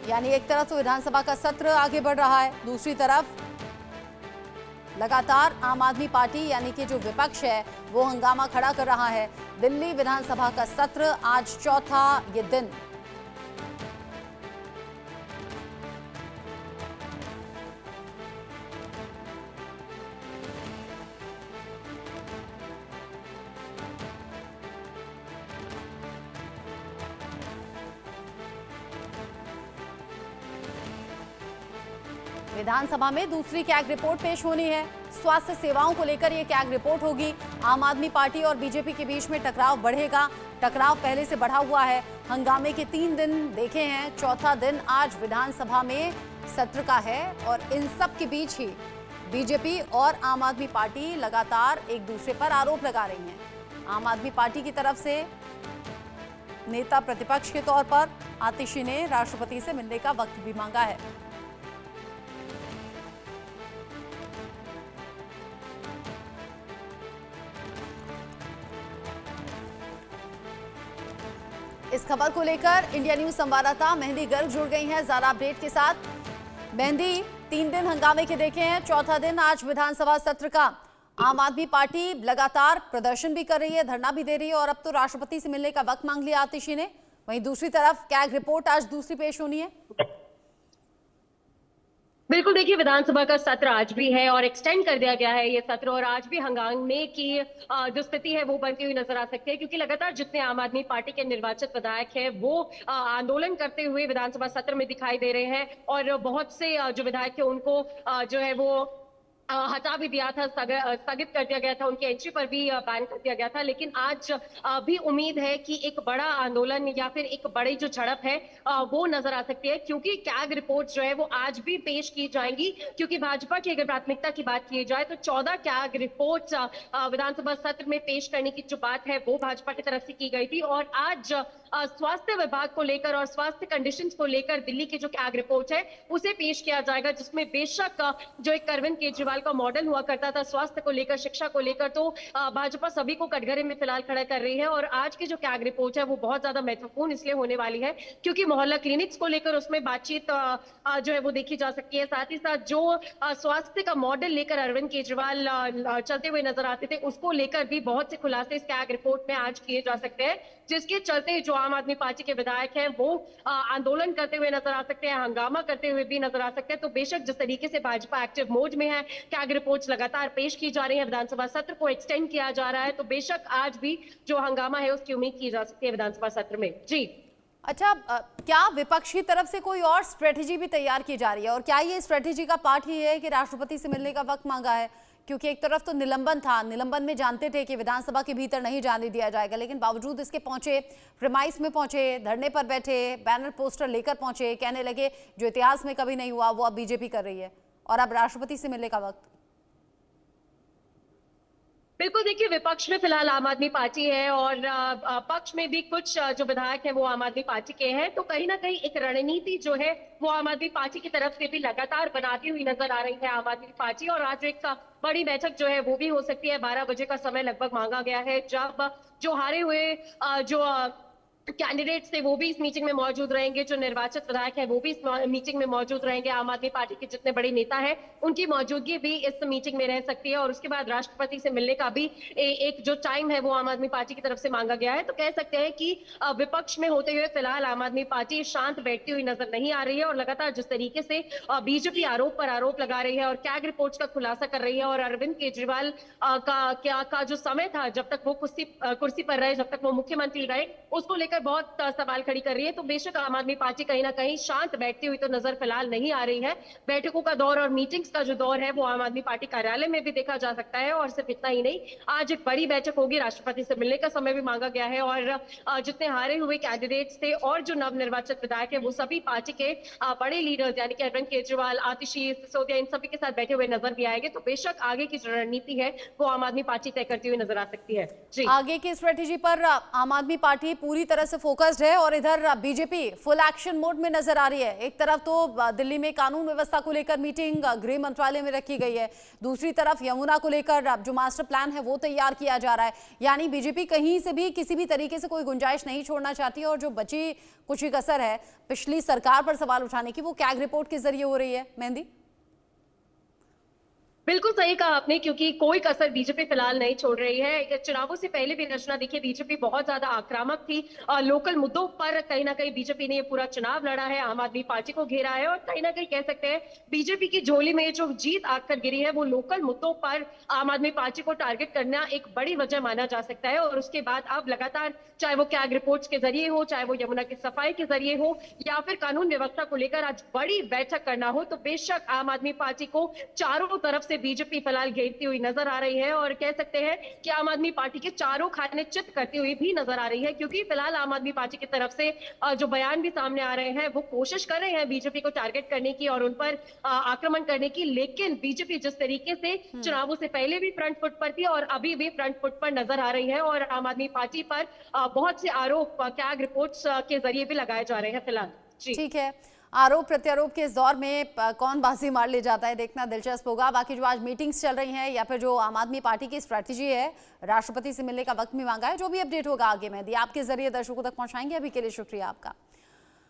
यानी एक तरफ तो विधानसभा का सत्र आगे बढ़ रहा है, दूसरी तरफ लगातार आम आदमी पार्टी यानी कि जो विपक्ष है वो हंगामा खड़ा कर रहा है। दिल्ली विधानसभा का सत्र आज चौथा ये दिन। विधानसभा में दूसरी कैग रिपोर्ट पेश होनी है। स्वास्थ्य सेवाओं को लेकर यह कैग रिपोर्ट होगी। आम आदमी पार्टी और बीजेपी के बीच में टकराव बढ़ेगा। टकराव पहले से बढ़ा हुआ है। हंगामे के 3 दिन देखे हैं, चौथा दिन आज विधानसभा में सत्र का है और इन सब के बीच ही बीजेपी और आम आदमी पार्टी लगातार एक दूसरे पर आरोप लगा रही हैं। आम आदमी पार्टी की तरफ से नेता प्रतिपक्ष के तौर पर आतिशी ने राष्ट्रपति से मिलने का वक्त भी मांगा है। इस खबर को लेकर इंडिया न्यूज संवाददाता मेहंदी गर्ग जुड़ गई हैं ज्यादा अपडेट के साथ। मेहंदी, 3 दिन हंगामे के देखे हैं, चौथा दिन आज विधानसभा सत्र का। आम आदमी पार्टी लगातार प्रदर्शन भी कर रही है, धरना भी दे रही है और अब तो राष्ट्रपति से मिलने का वक्त मांग लिया आतिशी ने। वहीं दूसरी तरफ कैग रिपोर्ट आज दूसरी पेश होनी है। बिल्कुल, देखिए विधानसभा का सत्र आज भी है और एक्सटेंड कर दिया गया है ये सत्र, और आज भी हंगामे की जो स्थिति है वो बनती हुई नजर आ सकती है, क्योंकि लगातार जितने आम आदमी पार्टी के निर्वाचित विधायक हैं वो आंदोलन करते हुए विधानसभा सत्र में दिखाई दे रहे हैं और बहुत से जो विधायक थे उनको जो है वो हटा भी दिया था, स्थगित कर दिया गया था, उनकी एंट्री पर भी बैन कर दिया गया था। लेकिन आज भी उम्मीद है कि एक बड़ा आंदोलन या फिर एक बड़ी जो झड़प है वो नजर आ सकती है, क्योंकि कैग रिपोर्ट जो है वो आज भी पेश की जाएंगी। क्योंकि भाजपा की अगर प्राथमिकता की बात की जाए तो 14 कैग रिपोर्ट विधानसभा सत्र में पेश करने की जो बात है वो भाजपा की तरफ से की गई थी। और आज स्वास्थ्य विभाग को लेकर और स्वास्थ्य कंडीशंस को लेकर दिल्ली की जो कैग रिपोर्ट है उसे पेश किया जाएगा, जिसमें बेशक जो एक अरविंद केजरीवाल का मॉडल हुआ करता था स्वास्थ्य को लेकर, शिक्षा को लेकर, तो भाजपा सभी को कटघरे में फिलहाल खड़ा कर रही है। और आज की जो कैग रिपोर्ट है वो बहुत ज्यादा महत्वपूर्ण इसलिए होने वाली है क्योंकि मोहल्ला क्लिनिक्स को लेकर उसमें बातचीत जो है वो देखी जा सकती है। साथ ही साथ जो स्वास्थ्य का मॉडल लेकर अरविंद केजरीवाल चलते हुए नजर आते थे उसको लेकर भी बहुत से खुलासे इस कैग रिपोर्ट में आज किए जा सकते हैं, जिसके चलते जो आम आदमी पार्टी के विधायक हैं वो आंदोलन करते हुए नजर आ सकते हैं, हंगामा करते हुए भी नजर आ सकते हैं। तो बेशक जिस तरीके से भाजपा एक्टिव मोड में है, कैग रिपोर्ट्स लगातार पेश की जा रही है, विधानसभा सत्र को एक्सटेंड किया जा रहा है, तो बेशक आज भी जो हंगामा है उसकी उम्मीद की जा सकती है विधानसभा सत्र में। जी अच्छा, क्या विपक्ष की तरफ से कोई और स्ट्रेटेजी भी तैयार की जा रही है और क्या ये स्ट्रेटेजी का पार्ट ही है कि राष्ट्रपति से मिलने का वक्त मांगा है? क्योंकि एक तरफ तो निलंबन था, निलंबन में जानते थे कि विधानसभा के भीतर नहीं जाने दिया जाएगा, लेकिन बावजूद इसके पहुंचे, प्रेमाइस में पहुंचे, धरने पर बैठे, बैनर पोस्टर लेकर पहुंचे, कहने लगे जो इतिहास में कभी नहीं हुआ वो अब बीजेपी कर रही है और अब राष्ट्रपति से मिलने का वक्त। बिल्कुल, देखिए विपक्ष में फिलहाल आम आदमी पार्टी है और पक्ष में भी कुछ जो विधायक हैं वो आम आदमी पार्टी के हैं, तो कहीं ना कहीं एक रणनीति जो है वो आम आदमी पार्टी की तरफ से भी लगातार बनाती हुई नजर आ रही है आम आदमी पार्टी। और आज एक बड़ी बैठक जो है वो भी हो सकती है, 12 बजे का समय लगभग मांगा गया है, जब जो हारे हुए जो कैंडिडेट्स थे वो भी इस मीटिंग में मौजूद रहेंगे, जो निर्वाचित विधायक हैं वो भी इस मीटिंग में मौजूद रहेंगे, आम आदमी पार्टी के जितने बड़े नेता हैं उनकी मौजूदगी भी इस मीटिंग में रह सकती है। और उसके बाद राष्ट्रपति से मिलने का भी एक जो टाइम है वो आम आदमी पार्टी की तरफ से मांगा गया है। तो कह सकते हैं कि विपक्ष में होते हुए फिलहाल आम आदमी पार्टी शांत बैठती हुई नजर नहीं आ रही है और लगातार जिस तरीके से बीजेपी आरोप पर आरोप लगा रही है और कैग रिपोर्ट्स का खुलासा कर रही है और अरविंद केजरीवाल का जो समय था जब तक वो कुर्सी पर रहे, जब तक वो मुख्यमंत्री रहे, उसको लेकर बहुत सवाल खड़ी कर रही है। तो बेशक आम आदमी पार्टी कहीं ना कहीं शांत बैठती हुई तो नजर फिलहाल नहीं आ रही है। बैठकों का दौर और मीटिंग्स का जो दौर है वो आम आदमी पार्टी कार्यालय में भी देखा जा सकता है। और सिर्फ इतना ही नहीं, आज एक बड़ी बैठक होगी, राष्ट्रपति से मिलने का समय भी मांगा गया है और जितने हारे हुए कैंडिडेट्स थे और जो नवनिर्वाचित विधायक है वो सभी पार्टी के बड़े लीडर्स यानी कि अरविंद केजरीवाल, आतिशी, सिसोदिया, इन सभी के साथ बैठे हुए नजर भी आएंगे। तो बेशक आगे की जो रणनीति है वो आम आदमी पार्टी तय करती हुई नजर आ सकती है। जी, आगे की स्ट्रेटेजी पर आम आदमी पार्टी पूरी तरह तरह से फोकस्ड है और इधर बीजेपी फुल एक्शन मोड में नजर आ रही है। एक तरफ तो दिल्ली में कानून व्यवस्था को लेकर मीटिंग गृह मंत्रालय में रखी गई है, दूसरी तरफ यमुना को लेकर जो मास्टर प्लान है वो तैयार किया जा रहा है। यानी बीजेपी कहीं से भी किसी भी तरीके से कोई गुंजाइश नहीं छोड़ना चाहती और जो बची कुछ ही कसर है पिछली सरकार पर सवाल उठाने की वो कैग रिपोर्ट के जरिए हो रही है। मेहंदी, बिल्कुल सही कहा आपने, क्योंकि कोई कसर बीजेपी फिलहाल नहीं छोड़ रही है। चुनावों से पहले भी रचना देखिए, बीजेपी बहुत ज्यादा आक्रामक थी। लोकल मुद्दों पर कहीं ना कहीं बीजेपी ने ये पूरा चुनाव लड़ा है, आम आदमी पार्टी को घेरा है और कहीं ना कहीं कह सकते हैं बीजेपी की झोली में जो जीत आकर गिरी है वो लोकल मुद्दों पर आम आदमी पार्टी को टारगेट करना एक बड़ी वजह माना जा सकता है। और उसके बाद अब लगातार चाहे वो कैग रिपोर्ट्स के जरिए हो, चाहे वो यमुना की सफाई के जरिए हो या फिर कानून व्यवस्था को लेकर आज बड़ी बैठक करना हो, तो बेशक आम आदमी पार्टी को चारों तरफ से बीजेपी फिलहाल घेरती हुई नजर आ रही है। और कह सकते हैं कि आम आदमी पार्टी के चारों खाने चित करती हुई भी नजर आ रही है, क्योंकि फिलहाल आम आदमी पार्टी की तरफ से जो बयान भी सामने आ रहे हैं वो कोशिश कर रहे हैं बीजेपी को टारगेट करने की और उन पर आक्रमण करने की। लेकिन बीजेपी जिस तरीके से चुनावों से पहले भी फ्रंट फुट पर थी और अभी भी फ्रंट फुट पर नजर आ रही है और आम आदमी पार्टी पर बहुत से आरोप कैग रिपोर्ट्स के जरिए भी लगाए जा रहे हैं फिलहाल। ठीक है, आरोप प्रत्यारोप के इस दौर में कौन बाजी मार ले जाता है देखना दिलचस्प होगा। बाकी जो आज मीटिंग्स चल रही हैं या फिर जो आम आदमी पार्टी की स्ट्रैटेजी है, राष्ट्रपति से मिलने का वक्त भी मांगा है, जो भी अपडेट होगा आगे मेहंदी आपके जरिए दर्शकों तक पहुंचाएंगे। अभी के लिए शुक्रिया आपका।